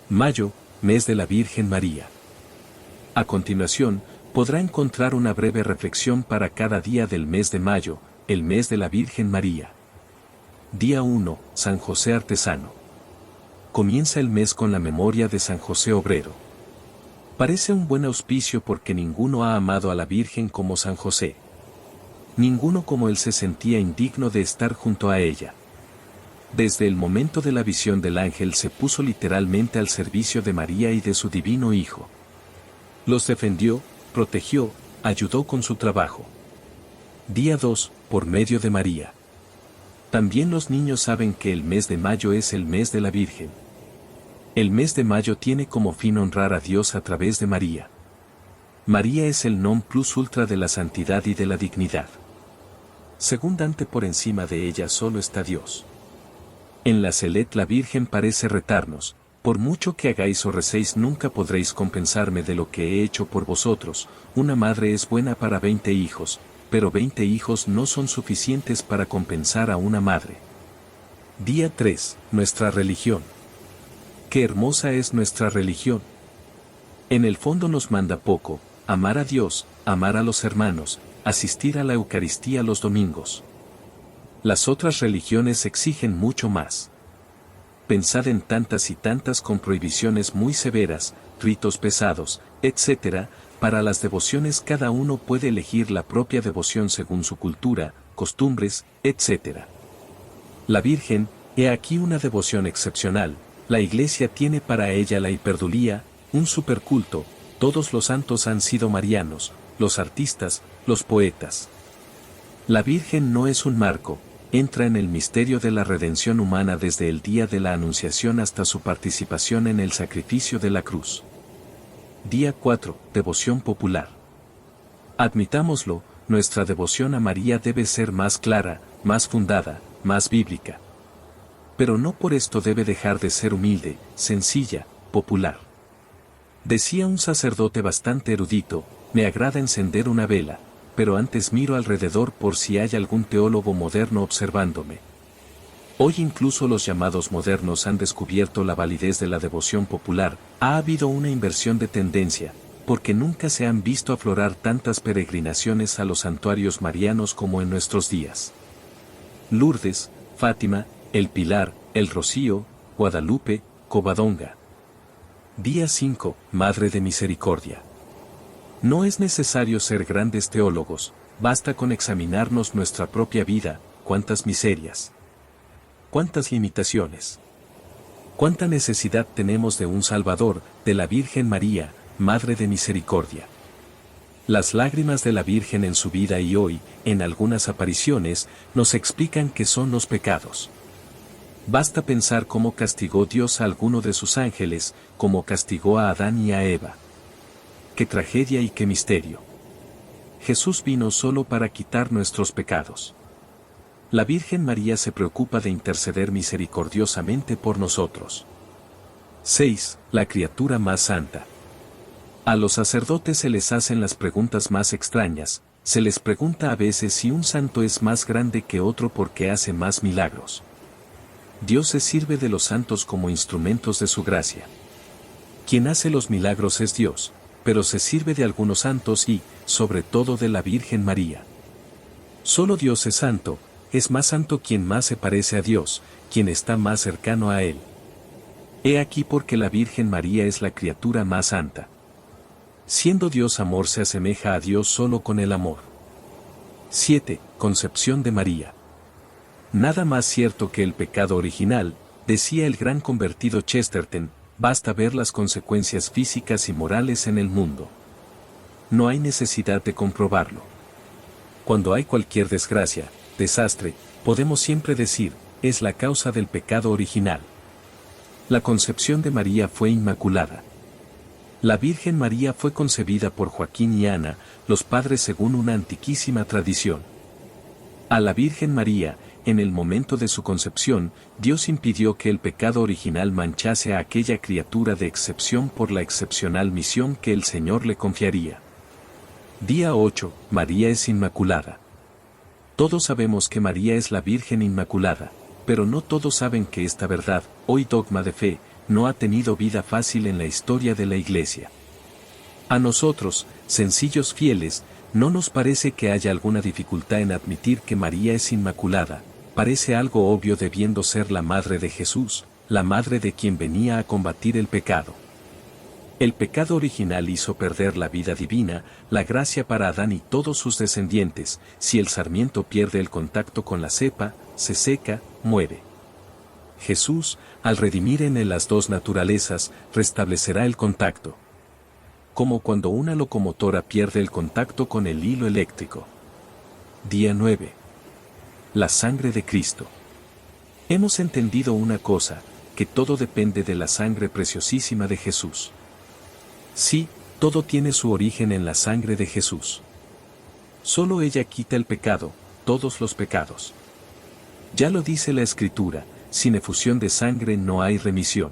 Mayo, mes de la Virgen María. A continuación, podrá encontrar una breve reflexión para cada día del mes de mayo, el mes de la Virgen María. Día 1, San José Artesano. Comienza el mes con la memoria de San José Obrero. Parece un buen auspicio porque ninguno ha amado a la Virgen como San José. Ninguno como él se sentía indigno de estar junto a ella. Desde el momento de la visión del ángel se puso literalmente al servicio de María y de su divino Hijo. Los defendió, protegió, ayudó con su trabajo. Día 2, por medio de María. También los niños saben que el mes de mayo es el mes de la Virgen. El mes de mayo tiene como fin honrar a Dios a través de María. María es el non plus ultra de la santidad y de la dignidad. Segundante por encima de ella solo está Dios. En la Selet la Virgen parece retarnos: por mucho que hagáis o recéis nunca podréis compensarme de lo que he hecho por vosotros. Una madre es buena para 20 hijos, pero 20 hijos no son suficientes para compensar a una madre. Día 3, nuestra religión. Qué hermosa es nuestra religión. En el fondo nos manda poco: amar a Dios, amar a los hermanos, asistir a la Eucaristía los domingos. Las otras religiones exigen mucho más. Pensad en tantas y tantas con prohibiciones muy severas, ritos pesados, etc. Para las devociones cada uno puede elegir la propia devoción según su cultura, costumbres, etc. La Virgen, he aquí una devoción excepcional. La Iglesia tiene para ella la hiperdulía, un superculto. Todos los santos han sido marianos, los artistas, los poetas. La Virgen no es un marco, entra en el misterio de la redención humana desde el día de la Anunciación hasta su participación en el sacrificio de la cruz. Día 4, devoción popular. Admitámoslo, nuestra devoción a María debe ser más clara, más fundada, más bíblica. Pero no por esto debe dejar de ser humilde, sencilla, popular. Decía un sacerdote bastante erudito: me agrada encender una vela, pero antes miro alrededor por si hay algún teólogo moderno observándome. Hoy incluso los llamados modernos han descubierto la validez de la devoción popular. Ha habido una inversión de tendencia, porque nunca se han visto aflorar tantas peregrinaciones a los santuarios marianos como en nuestros días. Lourdes, Fátima, El Pilar, El Rocío, Guadalupe, Covadonga. Día 5, Madre de Misericordia. No es necesario ser grandes teólogos, basta con examinarnos nuestra propia vida: cuántas miserias, cuántas limitaciones, cuánta necesidad tenemos de un Salvador, de la Virgen María, Madre de Misericordia. Las lágrimas de la Virgen en su vida y hoy, en algunas apariciones, nos explican qué son los pecados. Basta pensar cómo castigó Dios a alguno de sus ángeles, cómo castigó a Adán y a Eva. Qué tragedia y qué misterio. Jesús vino solo para quitar nuestros pecados. La Virgen María se preocupa de interceder misericordiosamente por nosotros. 6. La criatura más santa. A los sacerdotes se les hacen las preguntas más extrañas. Se les pregunta a veces si un santo es más grande que otro porque hace más milagros. Dios se sirve de los santos como instrumentos de su gracia. Quien hace los milagros es Dios, pero se sirve de algunos santos y, sobre todo, de la Virgen María. Solo Dios es santo, es más santo quien más se parece a Dios, quien está más cercano a Él. He aquí porque la Virgen María es la criatura más santa. Siendo Dios amor, se asemeja a Dios solo con el amor. 7. Concepción de María. Nada más cierto que el pecado original, decía el gran convertido Chesterton, basta ver las consecuencias físicas y morales en el mundo. No hay necesidad de comprobarlo. Cuando hay cualquier desgracia, desastre, podemos siempre decir: es la causa del pecado original. La concepción de María fue inmaculada. La Virgen María fue concebida por Joaquín y Ana, los padres según una antiquísima tradición. A la Virgen María, en el momento de su concepción, Dios impidió que el pecado original manchase a aquella criatura de excepción por la excepcional misión que el Señor le confiaría. Día 8. María es Inmaculada. Todos sabemos que María es la Virgen Inmaculada, pero no todos saben que esta verdad, hoy dogma de fe, no ha tenido vida fácil en la historia de la Iglesia. A nosotros, sencillos fieles, no nos parece que haya alguna dificultad en admitir que María es inmaculada, parece algo obvio debiendo ser la madre de Jesús, la madre de quien venía a combatir el pecado. El pecado original hizo perder la vida divina, la gracia para Adán y todos sus descendientes. Si el sarmiento pierde el contacto con la cepa, se seca, muere. Jesús, al redimir en él las dos naturalezas, restablecerá el contacto. Como cuando una locomotora pierde el contacto con el hilo eléctrico. Día 9. La sangre de Cristo. Hemos entendido una cosa, que todo depende de la sangre preciosísima de Jesús. Sí, todo tiene su origen en la sangre de Jesús. Solo ella quita el pecado, todos los pecados. Ya lo dice la Escritura, sin efusión de sangre no hay remisión.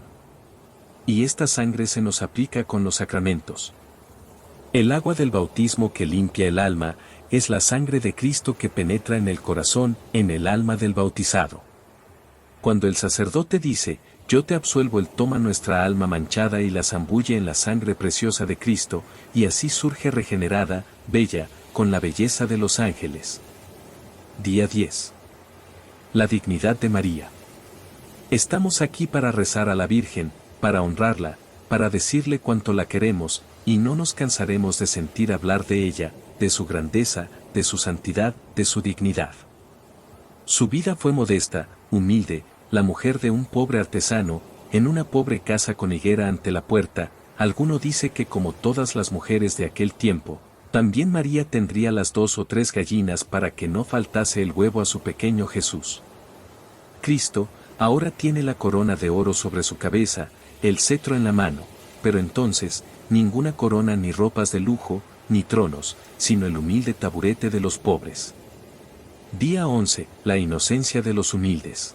Y esta sangre se nos aplica con los sacramentos. El agua del bautismo que limpia el alma, es la sangre de Cristo que penetra en el corazón, en el alma del bautizado. Cuando el sacerdote dice, yo te absuelvo, él toma nuestra alma manchada y la zambulle en la sangre preciosa de Cristo, y así surge regenerada, bella, con la belleza de los ángeles. Día 10. La dignidad de María. Estamos aquí para rezar a la Virgen, para honrarla, para decirle cuánto la queremos, y no nos cansaremos de sentir hablar de ella, de su grandeza, de su santidad, de su dignidad. Su vida fue modesta, humilde, la mujer de un pobre artesano, en una pobre casa con higuera ante la puerta. Alguno dice que como todas las mujeres de aquel tiempo, también María tendría las 2 o 3 gallinas para que no faltase el huevo a su pequeño Jesús. Cristo, ahora tiene la corona de oro sobre su cabeza, el cetro en la mano, pero entonces, ninguna corona ni ropas de lujo, ni tronos, sino el humilde taburete de los pobres. Día 11. La inocencia de los humildes.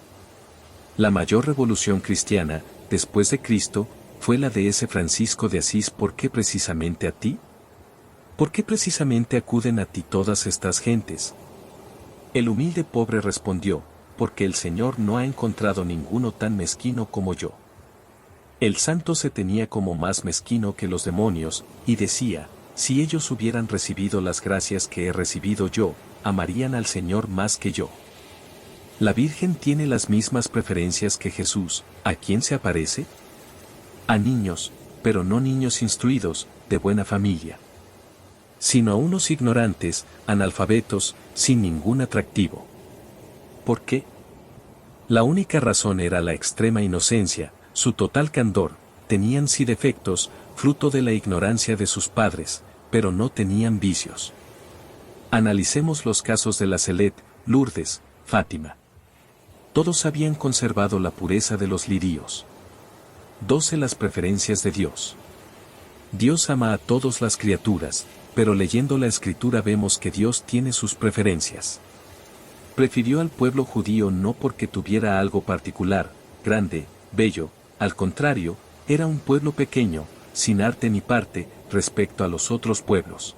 La mayor revolución cristiana, después de Cristo, fue la de ese Francisco de Asís. ¿Por qué precisamente a ti? ¿Por qué precisamente acuden a ti todas estas gentes? El humilde pobre respondió, porque el Señor no ha encontrado ninguno tan mezquino como yo. El santo se tenía como más mezquino que los demonios, y decía, si ellos hubieran recibido las gracias que he recibido yo, amarían al Señor más que yo. La Virgen tiene las mismas preferencias que Jesús. ¿A quién se aparece? A niños, pero no niños instruidos, de buena familia, sino a unos ignorantes, analfabetos, sin ningún atractivo. ¿Por qué? La única razón era la extrema inocencia, su total candor. Tenían sí defectos, fruto de la ignorancia de sus padres, pero no tenían vicios. Analicemos los casos de la Celet, Lourdes, Fátima. Todos habían conservado la pureza de los lirios. 12. Las preferencias de Dios. Dios ama a todas las criaturas, pero leyendo la Escritura vemos que Dios tiene sus preferencias. Prefirió al pueblo judío no porque tuviera algo particular, grande, bello, al contrario, era un pueblo pequeño, sin arte ni parte, respecto a los otros pueblos.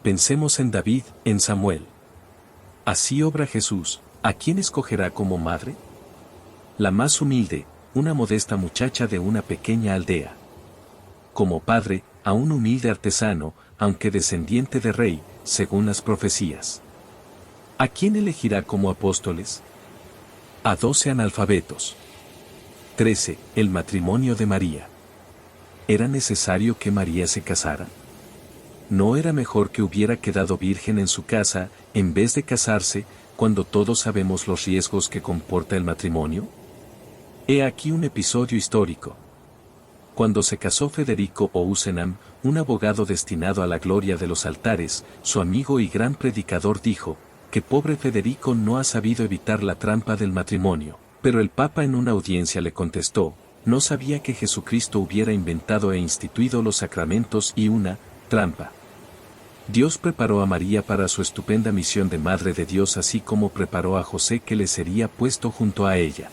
Pensemos en David, en Samuel. Así obra Jesús. ¿A quién escogerá como madre? La más humilde, una modesta muchacha de una pequeña aldea. Como padre, a un humilde artesano, aunque descendiente de rey, según las profecías. ¿A quién elegirá como apóstoles? A 12 analfabetos. 13. El matrimonio de María. ¿Era necesario que María se casara? ¿No era mejor que hubiera quedado virgen en su casa, en vez de casarse, cuando todos sabemos los riesgos que comporta el matrimonio? He aquí un episodio histórico. Cuando se casó Federico Owsenham, un abogado destinado a la gloria de los altares, su amigo y gran predicador dijo, que pobre Federico no ha sabido evitar la trampa del matrimonio, pero el Papa en una audiencia le contestó, no sabía que Jesucristo hubiera inventado e instituido los sacramentos y una trampa. Dios preparó a María para su estupenda misión de Madre de Dios, así como preparó a José que le sería puesto junto a ella.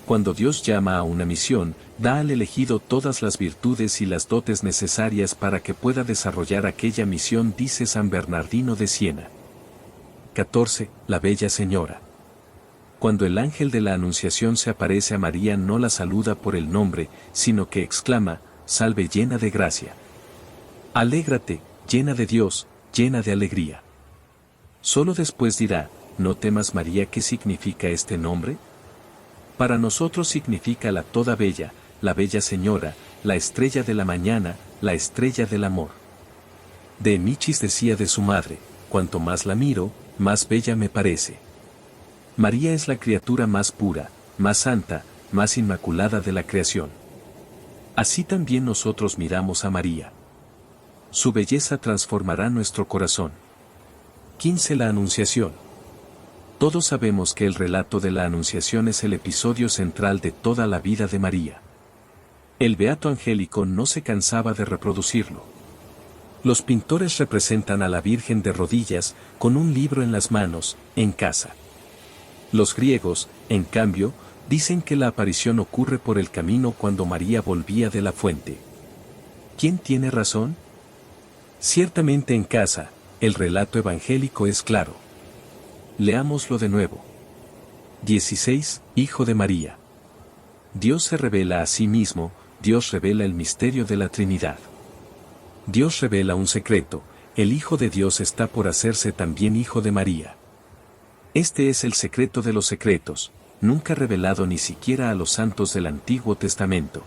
Cuando Dios llama a una misión, da al elegido todas las virtudes y las dotes necesarias para que pueda desarrollar aquella misión, dice San Bernardino de Siena. 14. La Bella Señora. Cuando el ángel de la Anunciación se aparece a María, no la saluda por el nombre, sino que exclama: Salve llena de gracia. Alégrate, llena de Dios, llena de alegría. Solo después dirá: No temas, María. ¿Qué significa este nombre? Para nosotros significa la toda bella, la bella señora, la estrella de la mañana, la estrella del amor. De Emichis decía de su madre: Cuanto más la miro, más bella me parece. María es la criatura más pura, más santa, más inmaculada de la creación. Así también nosotros miramos a María. Su belleza transformará nuestro corazón. 15. La Anunciación. Todos sabemos que el relato de la Anunciación es el episodio central de toda la vida de María. El Beato Angélico no se cansaba de reproducirlo. Los pintores representan a la Virgen de rodillas, con un libro en las manos, en casa. Los griegos, en cambio, dicen que la aparición ocurre por el camino cuando María volvía de la fuente. ¿Quién tiene razón? Ciertamente en casa, el relato evangélico es claro. Leámoslo de nuevo. 16. Hijo de María. Dios se revela a sí mismo, Dios revela el misterio de la Trinidad. Dios revela un secreto: el Hijo de Dios está por hacerse también Hijo de María. Este es el secreto de los secretos, nunca revelado ni siquiera a los santos del Antiguo Testamento.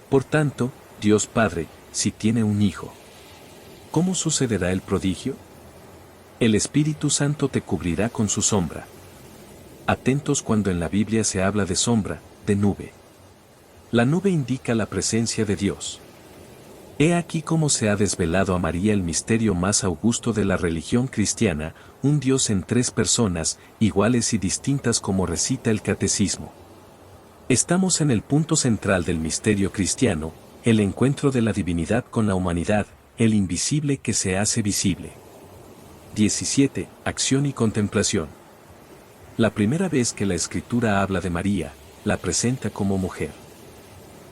Por tanto, Dios Padre, si tiene un Hijo, ¿cómo sucederá el prodigio? El Espíritu Santo te cubrirá con su sombra. Atentos cuando en la Biblia se habla de sombra, de nube. La nube indica la presencia de Dios. He aquí cómo se ha desvelado a María el misterio más augusto de la religión cristiana, un Dios en tres personas, iguales y distintas como recita el Catecismo. Estamos en el punto central del misterio cristiano, el encuentro de la divinidad con la humanidad, el invisible que se hace visible. 17. Acción y contemplación. La primera vez que la Escritura habla de María, la presenta como mujer.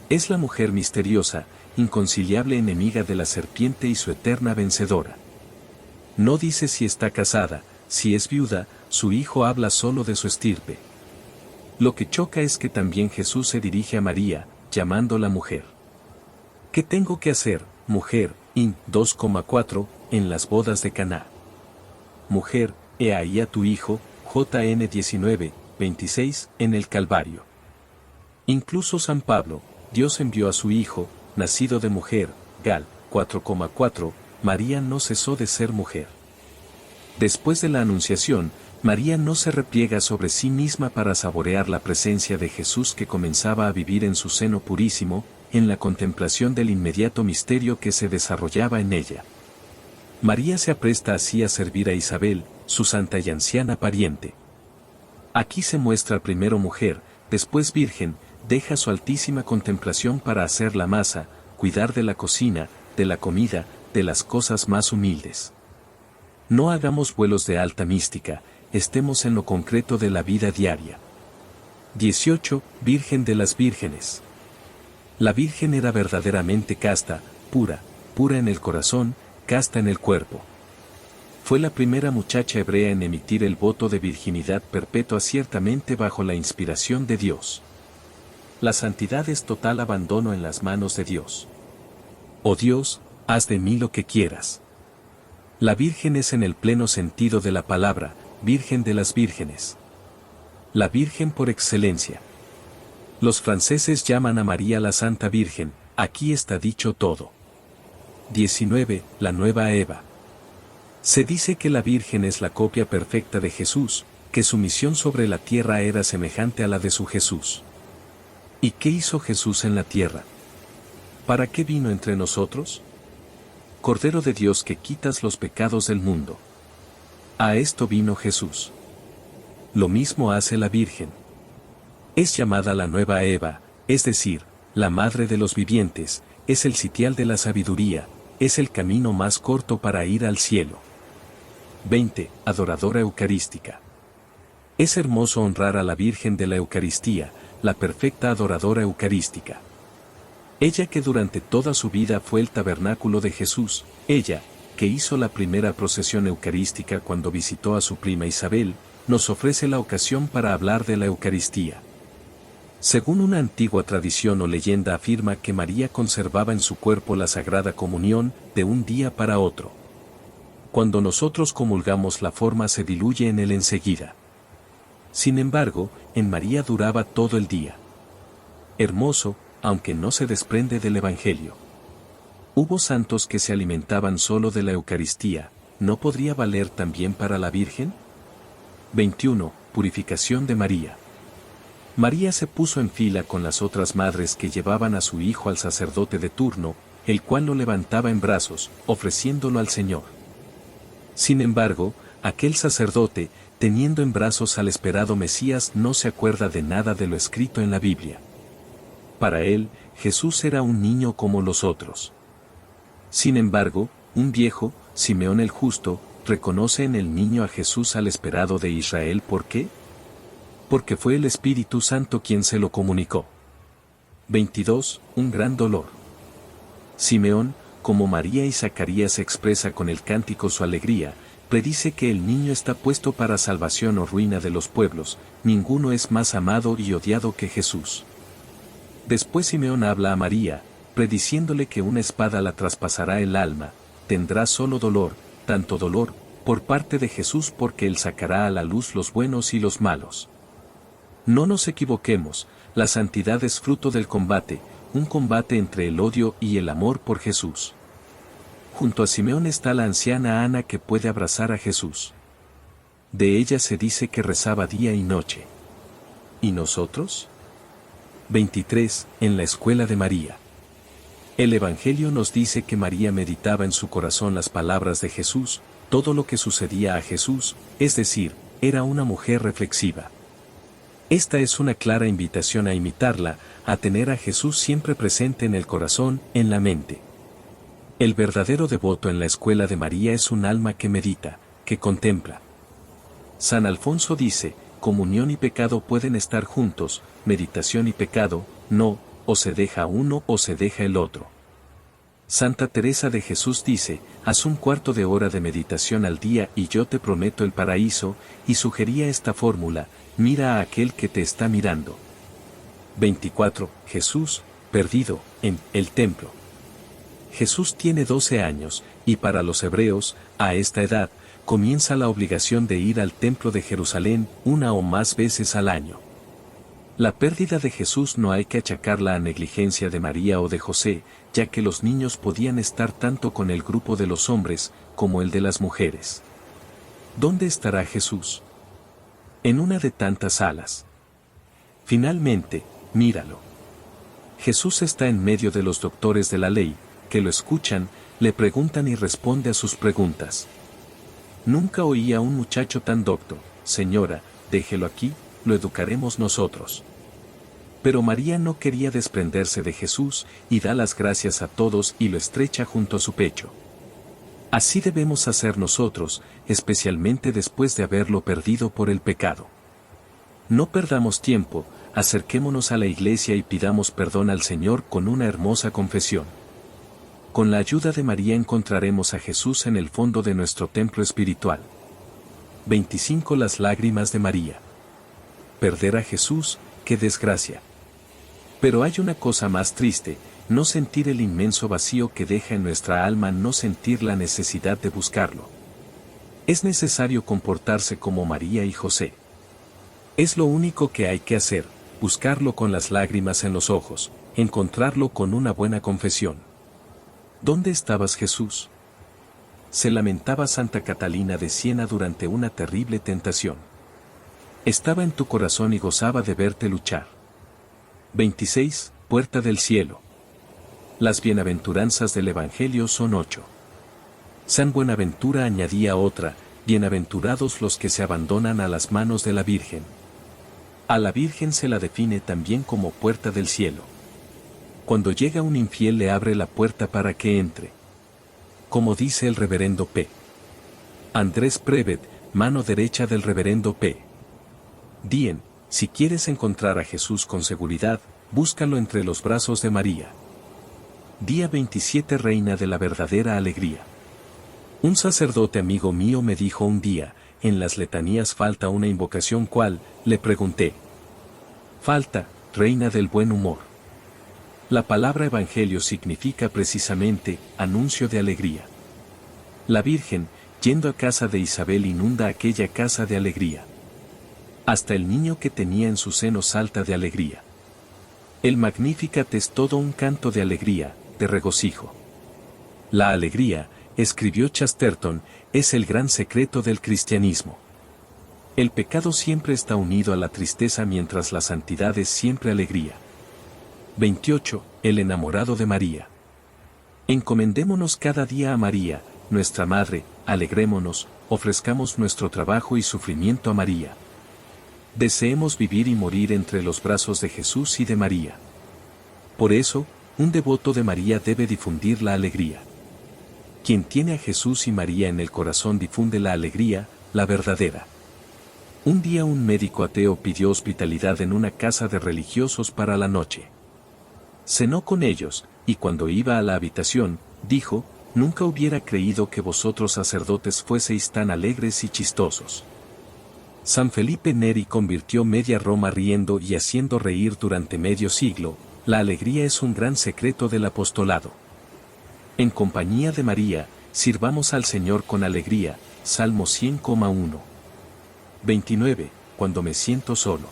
Es la mujer misteriosa, inconciliable enemiga de la serpiente y su eterna vencedora. No dice si está casada, si es viuda, su hijo habla solo de su estirpe. Lo que choca es que también Jesús se dirige a María, llamándola mujer. ¿Qué tengo que hacer, mujer? 2,4, en las bodas de Caná. Mujer, he ahí a tu hijo, JN 19, 26, en el Calvario. Incluso San Pablo: Dios envió a su hijo, nacido de mujer, Gal. 4,4, María no cesó de ser mujer. Después de la Anunciación, María no se repliega sobre sí misma para saborear la presencia de Jesús que comenzaba a vivir en su seno purísimo, en la contemplación del inmediato misterio que se desarrollaba en ella. María se apresta así a servir a Isabel, su santa y anciana pariente. Aquí se muestra primero mujer, después virgen, deja su altísima contemplación para hacer la masa, cuidar de la cocina, de la comida, de las cosas más humildes. No hagamos vuelos de alta mística, estemos en lo concreto de la vida diaria. 18. Virgen de las vírgenes. La Virgen era verdaderamente casta, pura, pura en el corazón, casta en el cuerpo. Fue la primera muchacha hebrea en emitir el voto de virginidad perpetua, ciertamente bajo la inspiración de Dios. La santidad es total abandono en las manos de Dios. Oh Dios, haz de mí lo que quieras. La Virgen es en el pleno sentido de la palabra, Virgen de las vírgenes. La Virgen por excelencia. Los franceses llaman a María la Santa Virgen, aquí está dicho todo. 19. La nueva Eva. Se dice que la Virgen es la copia perfecta de Jesús, que su misión sobre la tierra era semejante a la de su Jesús. ¿Y qué hizo Jesús en la tierra? ¿Para qué vino entre nosotros? Cordero de Dios que quitas los pecados del mundo. A esto vino Jesús. Lo mismo hace la Virgen. Es llamada la nueva Eva, es decir, la madre de los vivientes, es el sitial de la sabiduría, es el camino más corto para ir al cielo. 20. Adoradora eucarística. Es hermoso honrar a la Virgen de la Eucaristía, la perfecta adoradora eucarística. Ella que durante toda su vida fue el tabernáculo de Jesús, ella, que hizo la primera procesión eucarística cuando visitó a su prima Isabel, nos ofrece la ocasión para hablar de la Eucaristía. Según una antigua tradición o leyenda afirma que María conservaba en su cuerpo la Sagrada Comunión de un día para otro. Cuando nosotros comulgamos la forma se diluye en él enseguida. Sin embargo, en María duraba todo el día. Hermoso, aunque no se desprende del Evangelio. Hubo santos que se alimentaban solo de la Eucaristía, ¿no podría valer también para la Virgen? 21. Purificación de María. María se puso en fila con las otras madres que llevaban a su hijo al sacerdote de turno, el cual lo levantaba en brazos, ofreciéndolo al Señor. Sin embargo, aquel sacerdote, teniendo en brazos al esperado Mesías, no se acuerda de nada de lo escrito en la Biblia. Para él, Jesús era un niño como los otros. Sin embargo, un viejo, Simeón el Justo, reconoce en el niño a Jesús al esperado de Israel. ¿Por qué? Porque fue el Espíritu Santo quien se lo comunicó. 22. Un gran dolor. Simeón, como María y Zacarías expresa con el cántico su alegría, predice que el niño está puesto para salvación o ruina de los pueblos, ninguno es más amado y odiado que Jesús. Después Simeón habla a María, prediciéndole que una espada la traspasará el alma, tendrá solo dolor, tanto dolor, por parte de Jesús porque él sacará a la luz los buenos y los malos. No nos equivoquemos, la santidad es fruto del combate, un combate entre el odio y el amor por Jesús. Junto a Simeón está la anciana Ana que puede abrazar a Jesús. De ella se dice que rezaba día y noche. ¿Y nosotros? 23. En la escuela de María. El Evangelio nos dice que María meditaba en su corazón las palabras de Jesús, todo lo que sucedía a Jesús, es decir, era una mujer reflexiva. Esta es una clara invitación a imitarla, a tener a Jesús siempre presente en el corazón, en la mente. El verdadero devoto en la escuela de María es un alma que medita, que contempla. San Alfonso dice, comunión y pecado pueden estar juntos, meditación y pecado, no, o se deja uno o se deja el otro. Santa Teresa de Jesús dice, haz un cuarto de hora de meditación al día y yo te prometo el paraíso, y sugería esta fórmula, mira a aquel que te está mirando. 24. Jesús, perdido, en el templo. Jesús tiene 12 años, y para los hebreos, a esta edad, comienza la obligación de ir al templo de Jerusalén una o más veces al año. La pérdida de Jesús no hay que achacarla a negligencia de María o de José, ya que los niños podían estar tanto con el grupo de los hombres, como el de las mujeres. ¿Dónde estará Jesús? En una de tantas salas. Finalmente, míralo. Jesús está en medio de los doctores de la ley, que lo escuchan, le preguntan y responde a sus preguntas. Nunca oí a un muchacho tan docto, señora, déjelo aquí, lo educaremos nosotros. Pero María no quería desprenderse de Jesús, y da las gracias a todos y lo estrecha junto a su pecho. Así debemos hacer nosotros, especialmente después de haberlo perdido por el pecado. No perdamos tiempo, acerquémonos a la iglesia y pidamos perdón al Señor con una hermosa confesión. Con la ayuda de María encontraremos a Jesús en el fondo de nuestro templo espiritual. 25. Las lágrimas de María. Perder a Jesús, qué desgracia. Pero hay una cosa más triste, no sentir el inmenso vacío que deja en nuestra alma no sentir la necesidad de buscarlo. Es necesario comportarse como María y José. Es lo único que hay que hacer, buscarlo con las lágrimas en los ojos, encontrarlo con una buena confesión. ¿Dónde estabas, Jesús? Se lamentaba Santa Catalina de Siena durante una terrible tentación. Estaba en tu corazón y gozaba de verte luchar. 26. Puerta del cielo. Las bienaventuranzas del Evangelio son 8. San Buenaventura añadía otra, bienaventurados los que se abandonan a las manos de la Virgen. A la Virgen se la define también como puerta del cielo. Cuando llega un infiel le abre la puerta para que entre. Como dice el reverendo P. Andrés Prevet, mano derecha del reverendo P. Dien, si quieres encontrar a Jesús con seguridad, búscalo entre los brazos de María. Día 27. Reina de la verdadera alegría. Un sacerdote amigo mío me dijo un día, en las letanías falta una invocación cual, le pregunté. Falta, reina del buen humor. La palabra evangelio significa precisamente, anuncio de alegría. La Virgen, yendo a casa de Isabel inunda aquella casa de alegría. Hasta el niño que tenía en su seno salta de alegría. El Magnificat es todo un canto de alegría, de regocijo. La alegría, escribió Chesterton, es el gran secreto del cristianismo. El pecado siempre está unido a la tristeza mientras la santidad es siempre alegría. 28. El enamorado de María. Encomendémonos cada día a María, nuestra Madre, alegrémonos, ofrezcamos nuestro trabajo y sufrimiento a María. Deseemos vivir y morir entre los brazos de Jesús y de María. Por eso, un devoto de María debe difundir la alegría. Quien tiene a Jesús y María en el corazón difunde la alegría, la verdadera. Un día un médico ateo pidió hospitalidad en una casa de religiosos para la noche. Cenó con ellos, y cuando iba a la habitación, dijo, nunca hubiera creído que vosotros sacerdotes fueseis tan alegres y chistosos. San Felipe Neri convirtió media Roma riendo y haciendo reír durante medio siglo. La alegría es un gran secreto del apostolado. En compañía de María, sirvamos al Señor con alegría. Salmo 100,1. 29. Cuando me siento solo.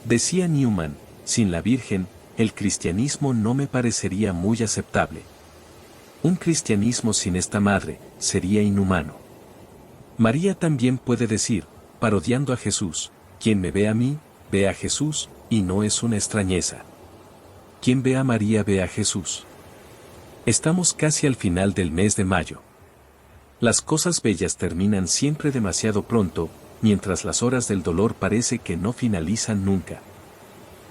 Decía Newman, sin la Virgen, el cristianismo no me parecería muy aceptable. Un cristianismo sin esta madre, sería inhumano. María también puede decir, parodiando a Jesús, quien me ve a mí, ve a Jesús, y no es una extrañeza. Quien ve a María ve a Jesús. Estamos casi al final del mes de mayo. Las cosas bellas terminan siempre demasiado pronto, mientras las horas del dolor parece que no finalizan nunca.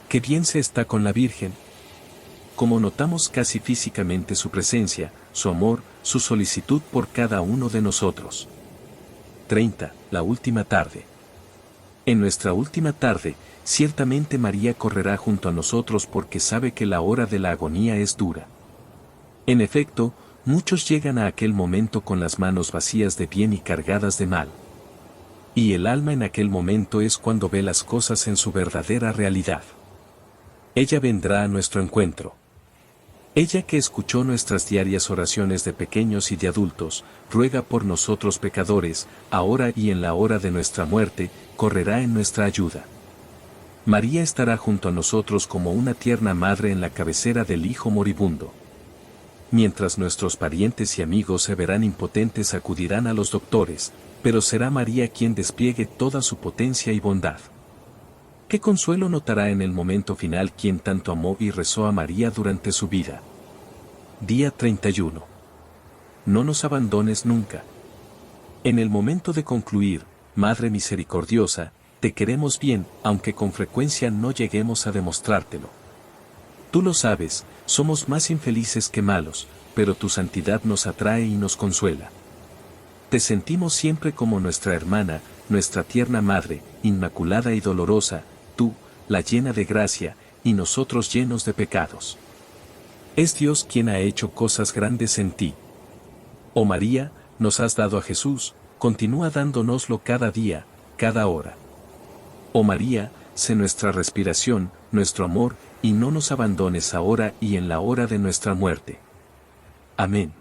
Qué bien se está con la Virgen. Como notamos casi físicamente su presencia, su amor, su solicitud por cada uno de nosotros. 30. La última tarde. En nuestra última tarde, ciertamente María correrá junto a nosotros porque sabe que la hora de la agonía es dura. En efecto, muchos llegan a aquel momento con las manos vacías de bien y cargadas de mal. Y el alma en aquel momento es cuando ve las cosas en su verdadera realidad. Ella vendrá a nuestro encuentro. Ella que escuchó nuestras diarias oraciones de pequeños y de adultos, ruega por nosotros pecadores, ahora y en la hora de nuestra muerte, correrá en nuestra ayuda. María estará junto a nosotros como una tierna madre en la cabecera del hijo moribundo. Mientras nuestros parientes y amigos se verán impotentes acudirán a los doctores, pero será María quien despliegue toda su potencia y bondad. ¿Qué consuelo notará en el momento final quien tanto amó y rezó a María durante su vida? Día 31. No nos abandones nunca. En el momento de concluir, Madre misericordiosa, te queremos bien, aunque con frecuencia no lleguemos a demostrártelo. Tú lo sabes, somos más infelices que malos, pero tu santidad nos atrae y nos consuela. Te sentimos siempre como nuestra hermana, nuestra tierna Madre, inmaculada y dolorosa, tú, la llena de gracia, y nosotros llenos de pecados. Es Dios quien ha hecho cosas grandes en ti. Oh María, nos has dado a Jesús, continúa dándonoslo cada día, cada hora. Oh María, sé nuestra respiración, nuestro amor, y no nos abandones ahora y en la hora de nuestra muerte. Amén.